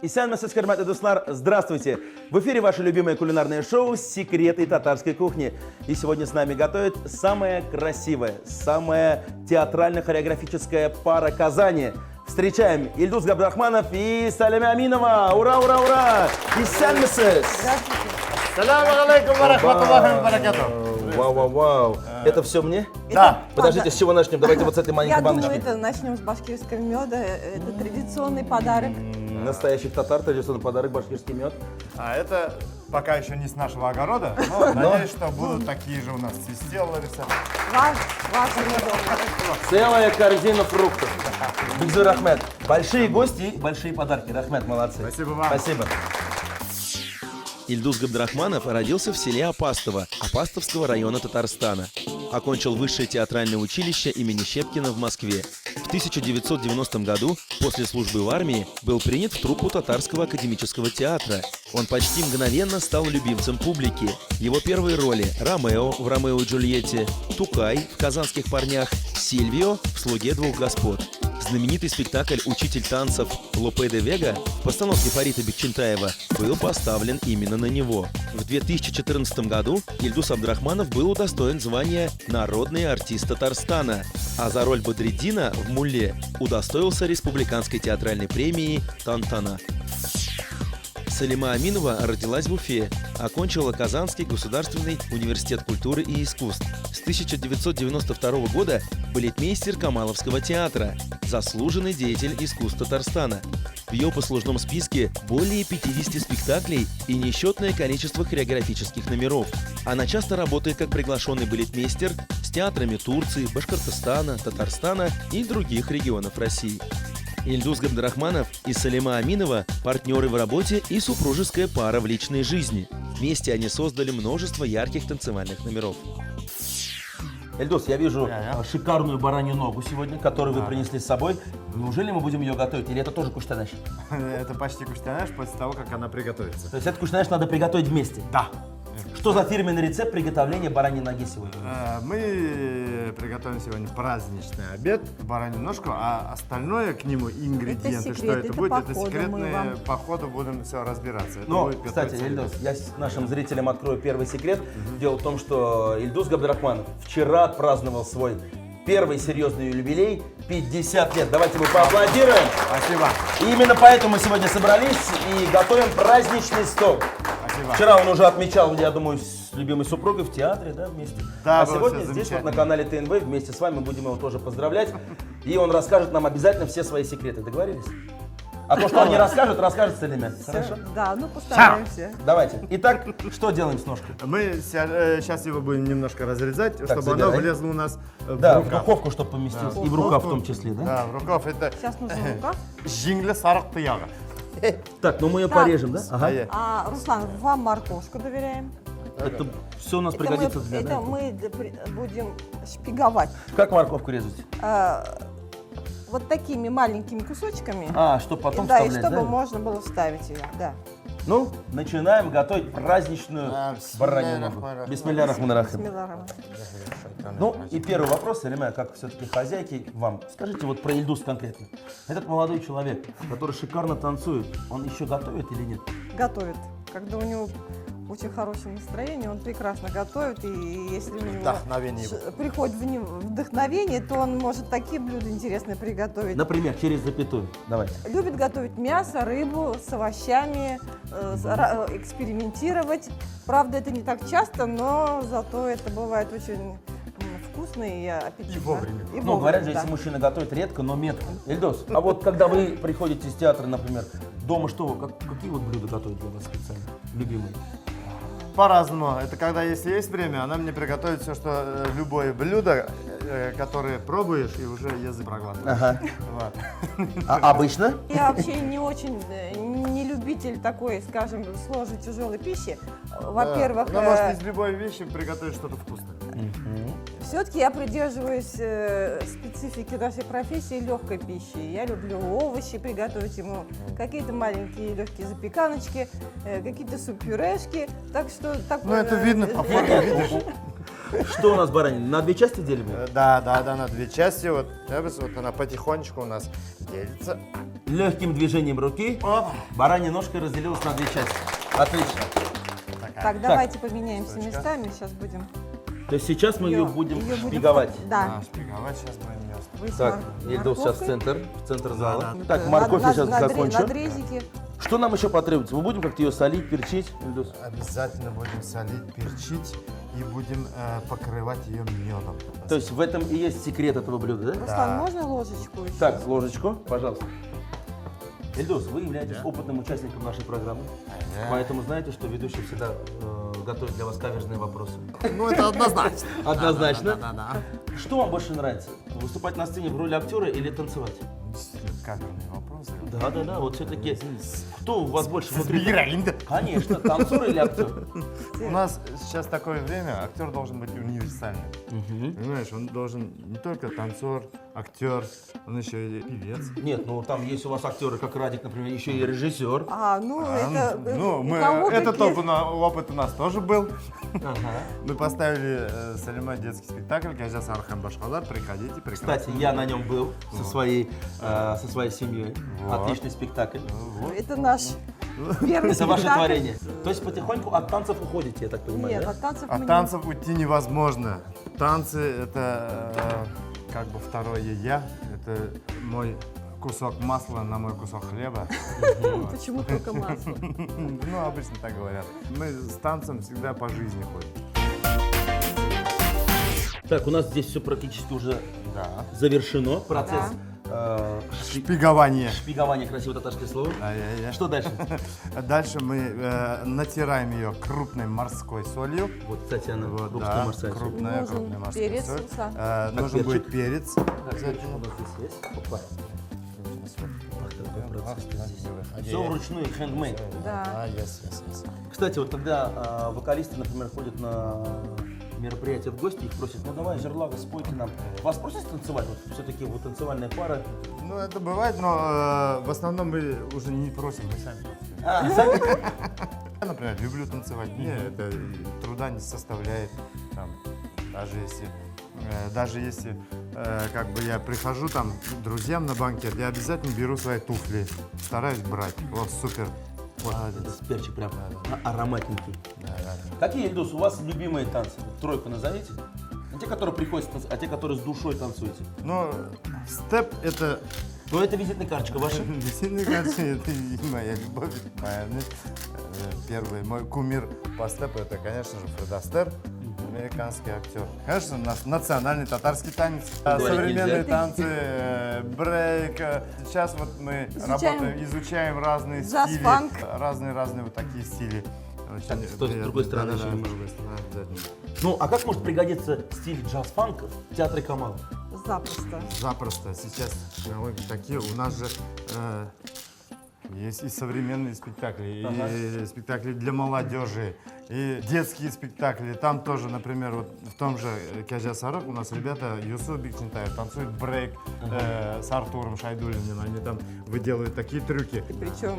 Исәнмесез, хөрмәтле дуслар, здравствуйте! В эфире ваше любимое кулинарное шоу «Секреты татарской кухни». И сегодня с нами готовит самая красивая, самая театрально-хореографическая пара Казани. Встречаем Ильдус Габдрахманов и Салима Аминова! Ура, ура, ура! Исәнмесез! Здравствуйте. Саляму алейкум ва рахматуллахи ва баракатуху. Вау, вау, вау! Это все мне? Да. Подождите, с чего начнем? Давайте вот с этой маленькой Я думаю, баночки. это начнем с башкирского меда. Это традиционный подарок. Настоящих татар, традиционный подарок, башкирский мед. А это пока еще не с нашего огорода, но надеюсь, что будут такие же у нас свистелларисы. Ваш медовый. Целая корзина фруктов. Бигзур Рахмет. Большие гости и большие подарки. Рахмет, молодцы. Спасибо вам. Спасибо. Ильдус Габдрахманов родился в селе Апастово Апастовского района Татарстана. Окончил высшее театральное училище имени Щепкина в Москве. В 1990 году, после службы в армии, был принят в труппу Татарского академического театра. Он почти мгновенно стал любимцем публики. Его первые роли – Ромео в «Ромео и Джульетте», Тукай в «Казанских парнях», Сильвио в «Слуге двух господ». Знаменитый спектакль «Учитель танцев» Лопе де Вега в постановке Фарита Бекчентаева был поставлен именно на него. В 2014 году Ильдус Абдрахманов был удостоен звания «Народный артист Татарстана», а за роль Бадриддина в «Мулле» удостоился Республиканской театральной премии «Тантана». Салима Аминова родилась в Уфе, окончила Казанский государственный университет культуры и искусств. С 1992 года балетмейстер Камаловского театра, заслуженный деятель искусств Татарстана. В ее послужном списке более 50 спектаклей и несчетное количество хореографических номеров. Она часто работает как приглашенный балетмейстер с театрами Турции, Башкортостана, Татарстана и других регионов России. Ильдус Габдрахманов и Салима Аминова – партнеры в работе и супружеская пара в личной жизни. Вместе они создали множество ярких танцевальных номеров. Эльдус, я вижу шикарную баранью ногу сегодня, которую вы принесли с собой. Неужели мы будем ее готовить, или это тоже куштаныш? Это почти куштяныш после того, как она приготовится. То есть этот куштаныш надо приготовить вместе? Да. Что за фирменный рецепт приготовления бараньей ноги сегодня? Мы приготовим сегодня праздничный обед, баранью ножку, а остальное к нему ингредиенты, Это что это секрет, будет, это это по ходу секретные, мы вам. по ходу будем все разбираться. Это Но, будет кстати, готовиться Ильдус, обед. я нашим зрителям открою первый секрет. Дело в том, что Ильдус Габдрахманов вчера отпраздновал свой первый серьезный юбилей – 50 лет. Давайте мы поаплодируем. Спасибо. И именно поэтому мы сегодня собрались и готовим праздничный стол. Спасибо. Вчера он уже отмечал, я думаю, с любимой супругой в театре, да, вместе. Да, а было сегодня всё здесь вот на замечательно. канале ТНВ вместе с вами будем его тоже поздравлять. И он расскажет нам обязательно все свои секреты. Договорились? А то, что он не расскажет, расскажет Салиме. Хорошо? Да, ну постараемся. Давайте. Итак, что делаем с ножкой? Мы сейчас его будем немножко разрезать, чтобы забирай. оно влезло у нас в Да, в рукав. духовку, чтобы поместилось. Да, И в рукав в том числе, да? Да, в рукав это Сейчас нужен рукав. жингле сарык тыяга. Так, ну мы ее Так. порежем, да? Ага. Руслан, вам морковку доверяем. Это все у нас пригодится для это да? мы будем шпиговать. Как морковку резать? Вот такими маленькими кусочками. А, чтобы потом да, и вставлять, чтобы да? можно было вставить ее. Да. Ну, начинаем готовить праздничную баранью ногу. Бисмилля рахман рахим. Смело. Ну, и первый вопрос, Салима, как все-таки хозяйки, вам. Скажите вот про Ильдус конкретно. Этот молодой человек, который шикарно танцует, он еще готовит или нет? Готовит. Когда у него очень хорошее настроение, он прекрасно готовит, и если у него Вдохновение его. приходит вдохновение, то он может такие блюда интересные приготовить. Например, через запятую. Давайте. Любит готовить мясо, рыбу с овощами, экспериментировать. Правда, это не так часто, но зато это бывает очень вкусно и аппетитно. И вовремя. И Ну, говорят же, вовремя, если мужчина готовит редко, но метко. Ильдус, а вот когда вы приходите из театра, например, дома что вы, какие вот блюда готовят для вас специально, любимые? По-разному. Это когда, если есть время, она мне приготовит все, что любое блюдо, которое пробуешь, и уже язык проглатываешь. Ага. Вот. А обычно? Я вообще не очень, не любитель такой, скажем, сложной тяжелой пищи. Во-первых, Она может из любой вещи приготовить что-то вкусное. Все-таки я придерживаюсь специфики нашей профессии легкой пищи. Я люблю овощи, приготовить ему какие-то маленькие легкие запеканочки, какие-то суп-пюрешки. Так что Ну, это видно по форме, видишь? Что у нас баранина? На две части делим? Да, на две части. Вот, вот она потихонечку у нас делится. Легким движением руки баранья ножка разделилась на две части. Отлично. Так, давайте поменяемся местами, сейчас будем. То есть сейчас мы ее будем Её будем- шпиговать. Да. Шпиговать сейчас будем ее. Вы с Так, Ильдус сейчас в морковкой. центр зала. Да. Так, морковь я сейчас Надре- закончу. надрезики. Что нам еще потребуется? Мы будем как-то ее солить, перчить, Ильдус? Обязательно будем солить, перчить и будем покрывать ее медом. То есть в этом и есть секрет этого блюда, да? Руслан, можно ложечку еще? Так, ложечку, пожалуйста. Ильдус, вы являетесь опытным участником нашей программы, поэтому знаете, что ведущий всегда готовит для вас каверзные вопросы. Ну, это однозначно. Однозначно. Да. Что вам больше нравится? Выступать на сцене в роли актера или танцевать? Каверные вопросы. Да, вот все-таки. Кто у вас больше внутри? Сбираем. Конечно, танцор или актер? У нас сейчас такое время, актер должен быть универсальным. Понимаешь, он должен не только танцор, актер, он еще и певец. Нет, ну там есть у вас актеры, как Радик, например, еще и режиссер. Этот опыт у нас тоже был. Мы поставили с Алимой детский спектакль «Каждый Архан Башхалар». Приходите, прекрасно. Кстати, я на нем был со своей семьей. Вот. Отличный спектакль. Это наш первый Это ваше спектакль. творение. То есть потихоньку от танцев уходите, я так понимаю, Нет, да? от танцев мы От не- танцев уйти невозможно. Танцы — это как бы второе я. Это мой кусок масла на мой кусок хлеба. Вот. Почему только масло? Ну, обычно так говорят. Мы с танцем всегда по жизни ходим. Так, у нас здесь все практически уже Да. завершено. Процесс Шпигование. шпигования, красивое татарское слово. Ай-яй-яй. Что дальше? Дальше мы натираем ее крупной морской солью. Вот, кстати, она Вот, русская да, морская соль. крупная Нужен морская перец, соль. Руслан. Нужен перчик? будет перец. Так, перчик у нас здесь есть. Опа. Ах, какой процесс здесь. Все вручную, хендмейд. Да. Yes. Кстати, вот когда вокалисты, например, ходят на мероприятия в гости, их просят, ну давай, Жерлага, спойте нам. Вас просят танцевать? Вот все-таки вот танцевальная пара. Ну, это бывает, но в основном мы уже не просим, мы сами. Сами? Я, например, люблю танцевать. Мне это труда не составляет. Там, даже если как бы я прихожу там к друзьям на банкет, я обязательно беру свои туфли. Стараюсь брать. Вот супер. Вот, это перчик прям ароматненький. Да. Какие, Ильдус, у вас любимые танцы? Вот тройку назовите. Не те, которые приходят танцевать, а те, которые с душой танцуете. Но степ — это Ну, это визитная карточка ваша. весенний концерт, это и моя любовь, моя первый мой кумир по степу — это, конечно же, Фред Астер, американский актер. Конечно, у нас национальный татарский танец, Говорить современные нельзя. танцы, брейк. Сейчас вот мы изучаем разные стили, Джаз-фанк. разные вот такие стили. Так, стой, с другой стороны еще немного. Ну, а как может пригодиться стиль джаз-фанка в театре Камала? Запросто. Запросто. Сейчас технологии такие. У нас же есть и современные спектакли, и спектакли для молодежи, и детские спектакли. Там тоже, например, вот в том же Кяжа Сарык у нас ребята Юсуф Бикчентаев танцуют брейк с Артуром Шайдулиным. Они там выделывают такие трюки. Причем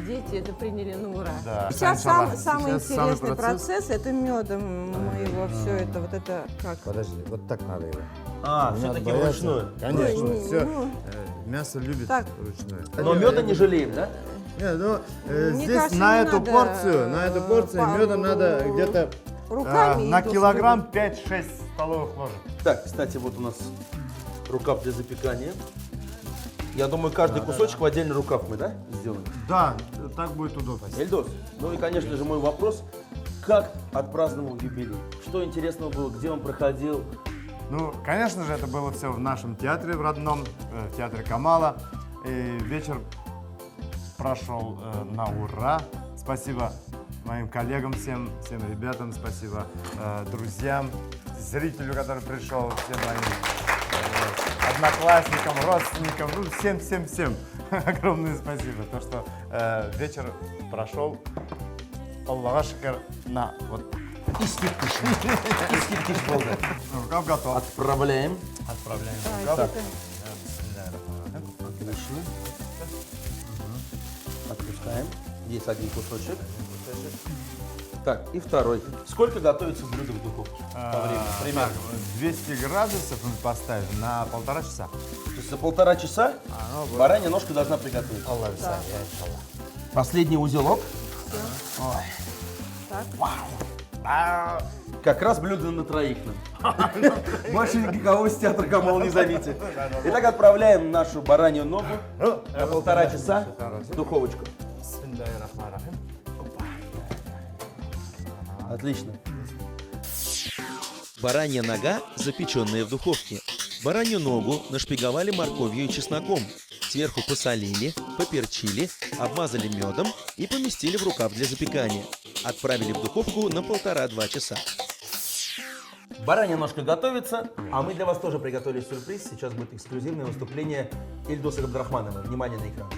дети это приняли на ура. Да. Сейчас Иншаллах. самый Сейчас самый интересный процесс. процесс, это медом мы его все это, вот это как? Подожди, вот так надо его. А, Не все-таки надо бояться. вручную. Конечно, Ой, все. ну. Мясо любит Так. ручное. Но меда не жалеем, да? Нет, ну, Мне здесь кажется, на не эту надо, порцию меда надо где-то Руками на и килограмм 5-6 столовых ложек. Так, кстати, вот у нас рукав для запекания. Я думаю, каждый кусочек в отдельный рукав мы, да, сделаем? Да, так будет удобно. Эльдос, ну и, конечно же, мой вопрос. Как отпраздновал юбилей? Что интересного было? Где он проходил? Ну, конечно же, это было все в нашем театре, в родном, в театре Камала. И вечер прошел на ура. Спасибо моим коллегам, всем ребятам, спасибо друзьям, зрителю, который пришел, всем моим одноклассникам, родственникам, ну, всем огромное спасибо. То, что вечер прошел, Аллаха шикар, на вот И стиптиш болды. Рукав готов. Отправляем. Отправляем Так, рукав. это- Отлично. Отпускаем. Есть один кусочек. Так, и второй. Сколько готовится блюдо в духовке? По времени? Примерно. Так, 200 градусов мы поставим на 1,5 часа. То есть за 1,5 часа баранья ножка должна приготовиться. Последний узелок. Ой. Так. Как раз блюдо на троих нам. Больше никого из театра Камал не зовите. Итак, отправляем нашу баранью ногу на 1,5 часа в духовочку. Отлично. Баранья нога, запеченная в духовке. Баранью ногу нашпиговали морковью и чесноком. Сверху посолили, поперчили, обмазали медом и поместили в рукав для запекания. Отправили в духовку на 1,5-2 часа. Баранья ножка готовится, а мы для вас тоже приготовили сюрприз. Сейчас будет эксклюзивное выступление Ильдуса Габдрахманова. Внимание на экран.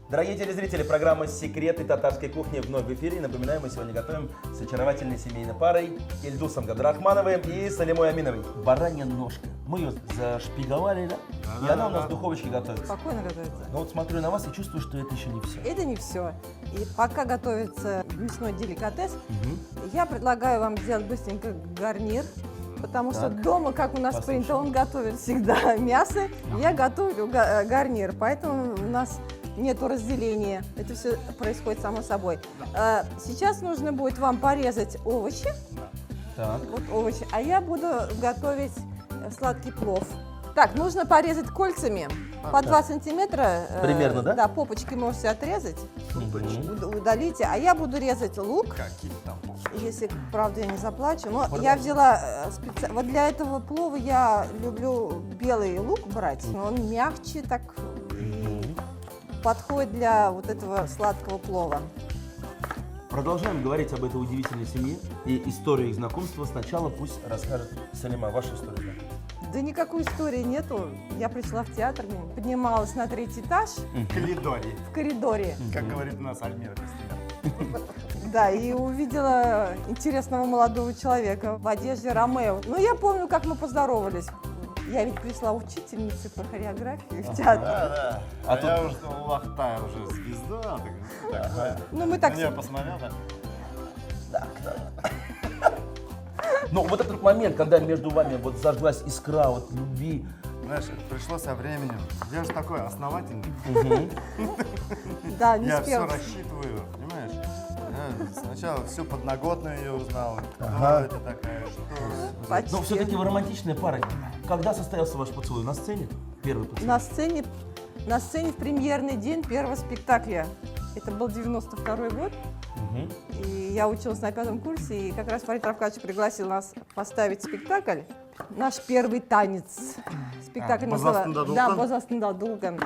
Дорогие телезрители, программа «Секреты татарской кухни» вновь в эфире. Напоминаю, мы сегодня готовим с очаровательной семейной парой Ильдусом Габдрахмановым и Салимой Аминовой. Баранья ножка. Мы ее зашпиговали, да? И она у нас в духовочке готовится. Спокойно готовится. Но вот смотрю на вас и чувствую, что это еще не все. Это не все. И пока готовится мясной деликатес, я предлагаю вам сделать быстренько гарнир. Потому что дома, как у нас принято, он готовит всегда мясо, я готовлю гарнир. Поэтому у нас нету разделения. Это все происходит само собой. Сейчас нужно будет вам порезать овощи. Так. Вот овощи. А я буду готовить сладкий плов. Так, нужно порезать кольцами по 2 сантиметра. Примерно, да? Да, попочки можете отрезать, удалите. А я буду резать лук. Какие там? Если, правда, я не заплачу. Но я взяла вот для этого плова я люблю белый лук брать, но он мягче так и подходит для вот этого сладкого плова. Продолжаем говорить об этой удивительной семье и историю их знакомства. Сначала пусть расскажет Салима вашу историю. Да никакой истории нету. Я пришла в театр, поднималась на 3-й этаж Коридоре. в коридоре. Как говорит у нас Альмира Костелян. Да, и увидела интересного молодого человека в одежде Ромео. Ну, я помню, как мы поздоровались. Я ведь пришла учительницей по хореографии в театр. Да. А я уже лахтая уже звезда. Ну, мы так... На нее посмотрел, да? Но вот этот момент, когда между вами вот зажглась искра вот любви. Знаешь, пришло со временем. Я же такой основательный. Да, не Я с все первого. рассчитываю, понимаешь? Я сначала всю подноготную ее узнал. Кто это такая, что... Почти. Но все-таки вы романтичная пара. Когда состоялся ваш поцелуй? На сцене? Первый поцелуй? На сцене в премьерный день первого спектакля. Это был 92-й год. И я училась на 5-м курсе, и как раз Фарид Равкадович пригласил нас поставить спектакль. Наш первый танец. Спектакль «Бозастын назывался... да Да, «Бозастын да Дулкан».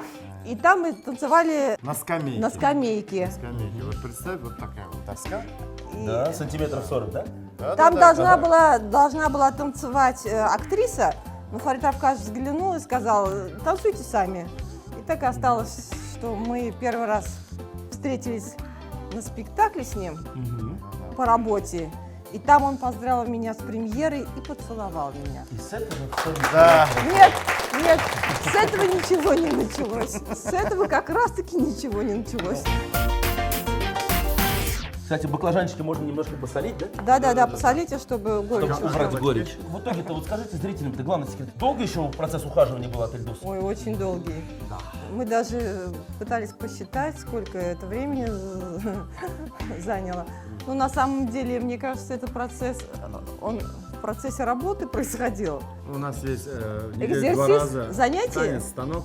И там мы танцевали На скамейке. на скамейке. На скамейке. Вот представь, вот такая вот доска. И Да, сантиметров 40, да? там должна была танцевать актриса, но Фарид Равкадович взглянул и сказал: танцуйте сами. И так и осталось, что мы первый раз встретились на спектакле с ним по работе. И там он поздравил меня с премьерой и поцеловал меня. И с этого все. Да. Нет, с этого ничего не началось. С этого как раз-таки ничего не началось. Кстати, баклажанчики можно немножко посолить, да? Да-да-да, посолите, чтобы горечь Чтобы ушла. убрать горечь. В итоге-то вот скажите зрителям, это главный секрет. Долго еще процесс ухаживания был от Ильдуса? Ой, очень долгий. Мы даже пытались посчитать, сколько это времени заняло. Но на самом деле, мне кажется, этот процесс, он в процессе работы происходил. У нас есть в неделю 2 Экзерсис, раза занятия. танец, станок.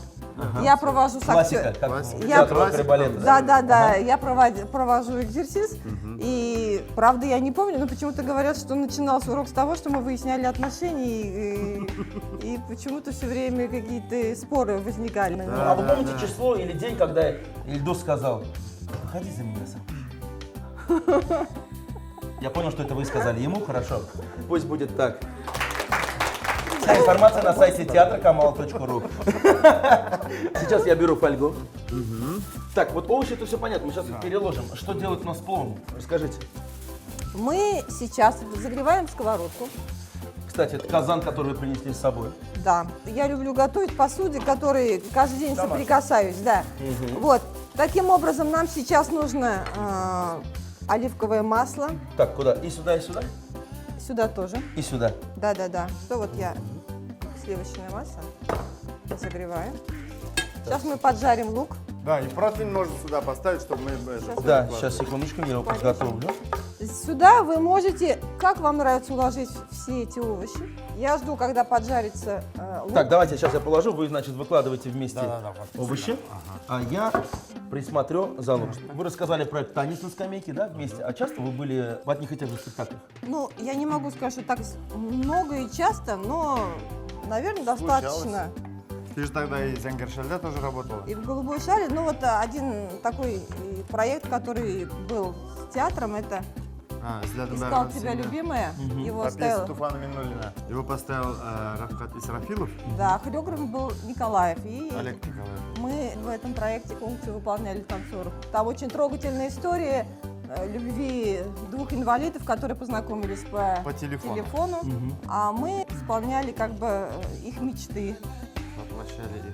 Я провожу с Классика, актером. как Классика. в Я- театре оперы и балета. Да, я провожу экзерсис, и правда я не помню, но почему-то говорят, что начинался урок с того, что мы выясняли отношения, и почему-то все время какие-то споры возникали. Ну, а вы помните число или день, когда Ильдус сказал: «Выходи за меня сам». Я понял, что это вы сказали ему, хорошо. Пусть будет так. Вся информация на сайте театркамал.ру. Сейчас я беру фольгу. Так, вот овощи это все понятно, мы сейчас их переложим. Что делать у нас с пловом? Расскажите. Мы сейчас загреваем сковородку. Кстати, это казан, который вы принесли с собой. Да, я люблю готовить в посуде, которой каждый день Домашний. соприкасаюсь, да. Вот, таким образом нам сейчас нужно оливковое масло, Так, куда? И сюда, и сюда? сюда тоже. И сюда. Да. Что вот я сливочное масло загреваю. Сейчас мы поджарим лук. Да, и противень можно сюда поставить, чтобы мы... это, Да, выкладывали. сейчас, секундочку, я его подготовлю. Сюда вы можете, как вам нравится, уложить все эти овощи. Я жду, когда поджарится лук. Так, давайте сейчас я положу, вы, значит, выкладываете вместе Да, овощи, а я присмотрю за лук. Вы рассказали про танец на скамейке, да, вместе, а часто вы были в одних и тех же спектаклях? Ну, я не могу сказать, что так много и часто, но, наверное, достаточно. Ты же тогда и в Зенгершельде тоже работала. И в «Голубой шаре», ну вот один такой проект, который был с театром, это «Искал тебя, любимая». Его По пьесе ставил, Туфана Минуллина. Его поставил Рафкат Исрафилов, да, хореограф был Николаев. И Олег Николаев. мы в этом проекте функцию выполняли танцоров. Там очень трогательная история любви двух инвалидов, которые познакомились по телефону. а мы исполняли как бы их мечты.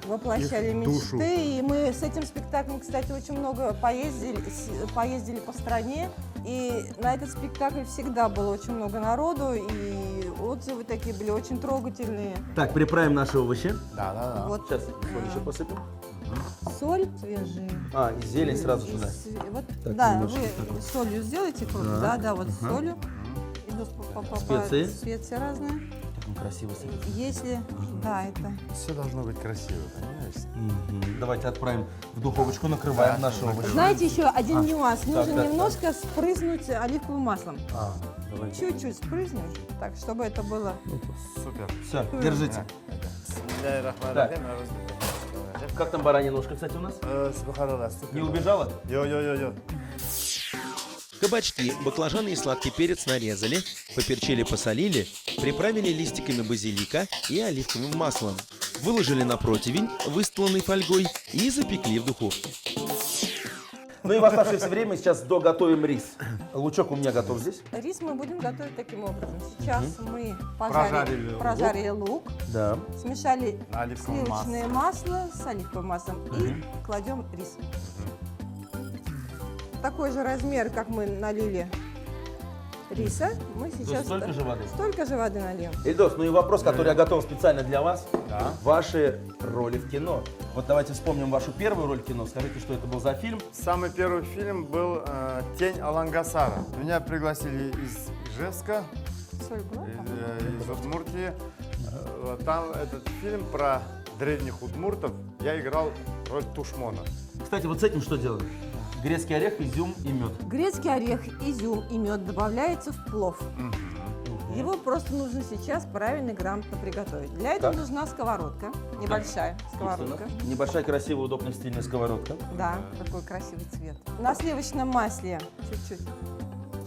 Воплощали их душу. мечты. И мы с этим спектаклем, кстати, очень много поездили по стране. И на этот спектакль всегда было очень много народу, и отзывы такие были очень трогательные. Так, приправим наши овощи. Да. Вот Сейчас соль еще посыпем. соль свежая. А, и зелень сразу сюда. Вот, Так, да, немножко вы солью сделайте, да, вот с солью. Идут Специи. специи разные. Как он красиво сидит. Если, да, это Все должно быть красиво, понимаешь? Давайте отправим в духовочку, накрываем наши овощи. знаете, еще один нюанс. Нужно так. немножко спрыснуть оливковым маслом. Давайте. Чуть-чуть спрыснем, так, чтобы это было. Супер. Все, держите. Как там баранья ножка, кстати, у нас? Не убежала? Йо. Кабачки, баклажаны и сладкий перец нарезали, поперчили, посолили, приправили листиками базилика и оливковым маслом. Выложили на противень, выстланный фольгой, и запекли в духовке. Ну и в оставшееся время сейчас доготовим рис. Лучок у меня готов здесь. Рис мы будем готовить таким образом. Сейчас мы Прожарили прожарили лук, Да. смешали На оливковом сливочное масло с оливковым маслом и кладем рис. Такой же размер, как мы налили риса, мы сейчас столько же воды? столько же воды нальем. Ильдос, ну и вопрос, который я готовил специально для вас. Да. Ваши роли в кино. Вот давайте вспомним вашу первую роль в кино. Скажите, что это был за фильм? Самый первый фильм был «Тень Алангасара». Меня пригласили из Ижевска, Соль была? из Удмуртии. Там этот фильм про древних удмуртов. Я играл роль Тушмона. Кстати, вот с этим что делать? Грецкий орех, изюм и мед. Грецкий орех, изюм и мед добавляется в плов. Его просто нужно сейчас правильно и грамотно приготовить. Для этого Так. нужна сковородка, небольшая сковородка. Небольшая, красивая, удобная, стильная сковородка. Да, такой красивый цвет. На сливочном масле чуть-чуть.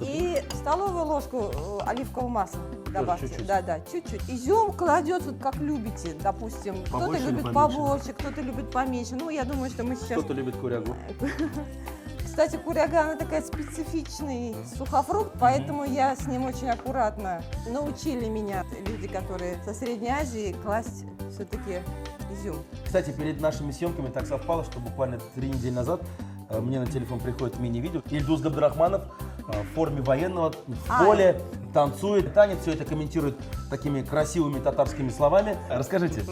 И столовую ложку оливкового масла добавьте. чуть-чуть. Да, чуть-чуть. Изюм кладется, как любите, допустим. Кто-то Побольше или любит поменьше? побольше, кто-то любит поменьше. Ну, я думаю, что мы сейчас... Кто-то любит курягу. Кстати, куряга, она такая специфичный сухофрукт, поэтому я с ним очень аккуратно. Научили меня люди, которые со Средней Азии, класть все-таки изюм. Кстати, перед нашими съемками так совпало, что буквально 3 недели назад мне на телефон приходит мини-видео. Ильдус Габдрахманов в форме военного, в поле, танцует, танец, все это комментирует такими красивыми татарскими словами. Расскажите,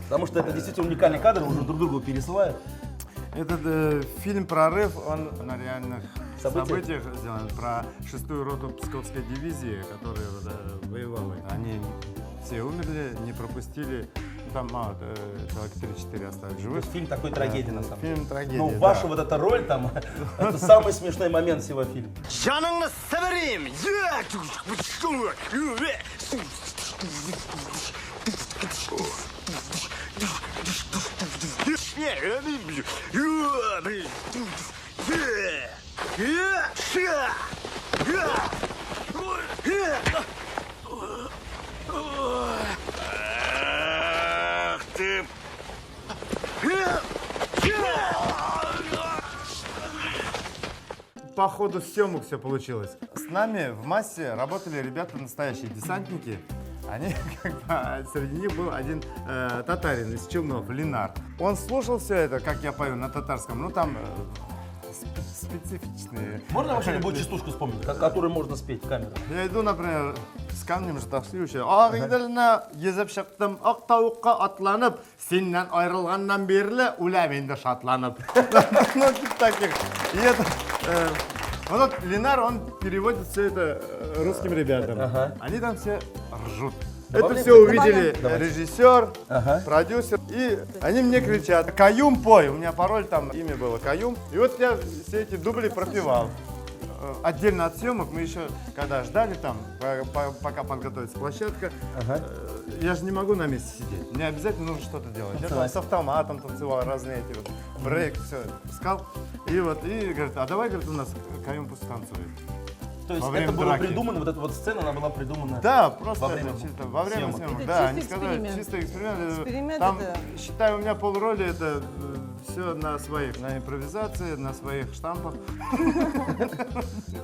потому что это действительно уникальный кадр, уже друг другу пересылают. Этот фильм «Прорыв», он на реальных Событиях? событиях сделан, про 6-ю роту Псковской дивизии, которая воевала. Они все умерли, не пропустили, ну, там мало, человек 3-4 остались То живых. есть фильм такой трагедии на самом деле. Фильм трагедия, Ну, да. ваша вот эта роль там, это самый смешной момент всего фильма. Canını severim. Ах ты. По ходу съемок все получилось. С нами в массе работали ребята настоящие десантники. Они, как бы, среди них был один татарин из Челнов, Ленар. Он слушал все это, как я пою на татарском, ну там специфичные. Можно вообще любую частушку вспомнить, которую можно спеть в камеру? Я иду, например, с камнем же таксирующий. Ақ иділіне езіп шықтым, ақ тауыққа атланып, сенен айрылғаннан берлі, улап енді шатланып. Ну, типа таких. И это, вот этот Ленар, он переводит все это русским ребятам. Ага. Они там все ржут. Добавляем? Это все увидели Давайте. режиссер, Ага. продюсер, и они мне кричат: «Каюм, пой!» У меня пароль там, имя было Каюм. И вот я все эти дубли пропевал. Отдельно от съемок мы еще, когда ждали там, пока подготовится площадка, я же не могу на месте сидеть. Мне обязательно нужно что-то делать. Я там с автоматом танцевал, разные эти вот брейк, все искал. И вот, и говорит: а давай, говорит, у нас Каюм пусть танцует. То есть Во это время было драки. придумано, вот эта вот сцена, она была придумана. Да, просто Во время чисто во время съемок. съемок. Это Да, они чистый сказали, эксперимент. чисто эксперимент. Эксперимент Там, это- считай, у меня полроли это все на своих, на импровизации, на своих штампах.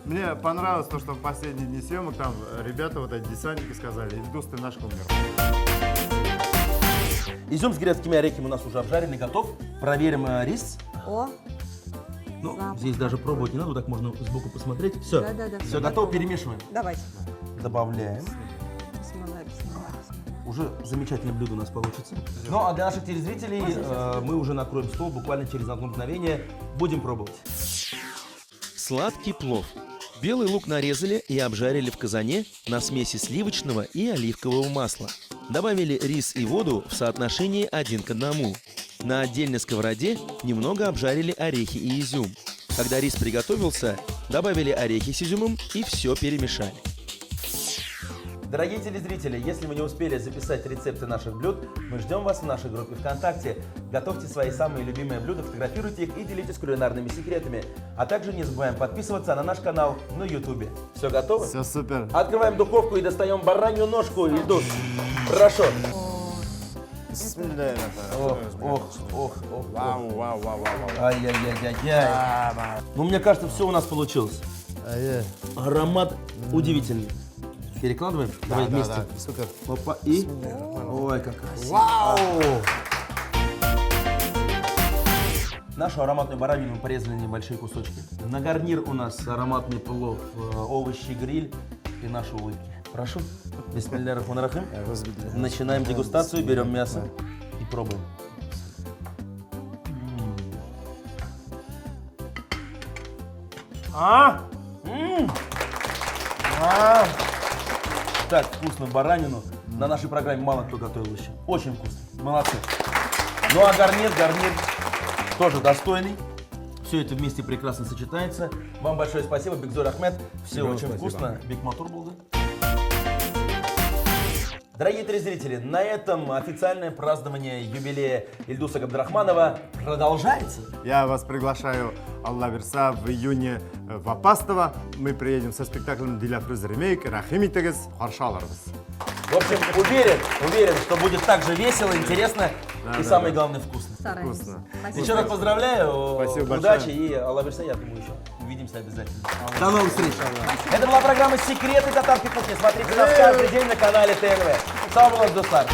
Мне понравилось то, что в последние дни съемок там ребята, вот эти десантники сказали: «Ильдус, ты наш кумир». Изюм с грецкими орехами у нас уже обжаренный, готов. Проверим рис. О, Ну, Запах. здесь даже пробовать не надо, вот так можно сбоку посмотреть. Все, Да-да-да, все всё готово, готово. перемешиваем. давайте. Добавляем. Бисмилlah, бисмилlah, бисмилlah. Уже замечательное блюдо у нас получится. Ну, а для наших телезрителей мы уже накроем стол буквально через одно мгновение. Будем пробовать. Сладкий плов. Белый лук нарезали и обжарили в казане на смеси сливочного и оливкового масла. Добавили рис и воду в соотношении 1 к 1. На отдельной сковороде немного обжарили орехи и изюм. Когда рис приготовился, добавили орехи с изюмом и все перемешали. Дорогие телезрители, если вы не успели записать рецепты наших блюд, мы ждем вас в нашей группе ВКонтакте. Готовьте свои самые любимые блюда, фотографируйте их и делитесь кулинарными секретами. А также не забываем подписываться на наш канал на YouTube. Все готово? Все супер. Открываем духовку и достаем баранью ножку. Ильдус, хорошо. Ох, ох, ох, ох. Вау, вау, вау, вау. Ай-яй-яй-яй. Ну, мне кажется, все у нас получилось. Аромат удивительный. Перекладываем? Давай вместе. Супер. Опа, и... Ой, как красиво. Вау! Нашу ароматную баранину мы порезали на небольшие кусочки. На гарнир у нас ароматный плов, овощи, гриль и наши улыбки. Прошу. Бисмилля рахман рахим. Начинаем дегустацию, берем мясо и пробуем. Так вкусно баранину. На нашей программе мало кто готовил еще. Очень вкусно. Молодцы. Ну а гарнир тоже достойный. Все это вместе прекрасно сочетается. Вам большое спасибо, Бекзор Ахмед. Все очень вкусно. Биг Матур был, да? Дорогие телезрители, на этом официальное празднование юбилея Ильдуса Габдрахманова продолжается. Я вас приглашаю, Алла Верса, в июне в Апастово. Мы приедем со спектаклем «Диля Фрюз Ремейк», «Рахимитегес», «Харшаларбыз». В общем, уверен, что будет так же весело, интересно и самое главное вкусно. Стараемся. Вкусно. Спасибо. Еще раз поздравляю, Спасибо удачи большое. и Алла Верса, я думаю, еще увидимся обязательно. До новых встреч. Это была программа «Секреты татарской кухни». Смотрите нас каждый день на канале ТНВ. Сау булак, достар.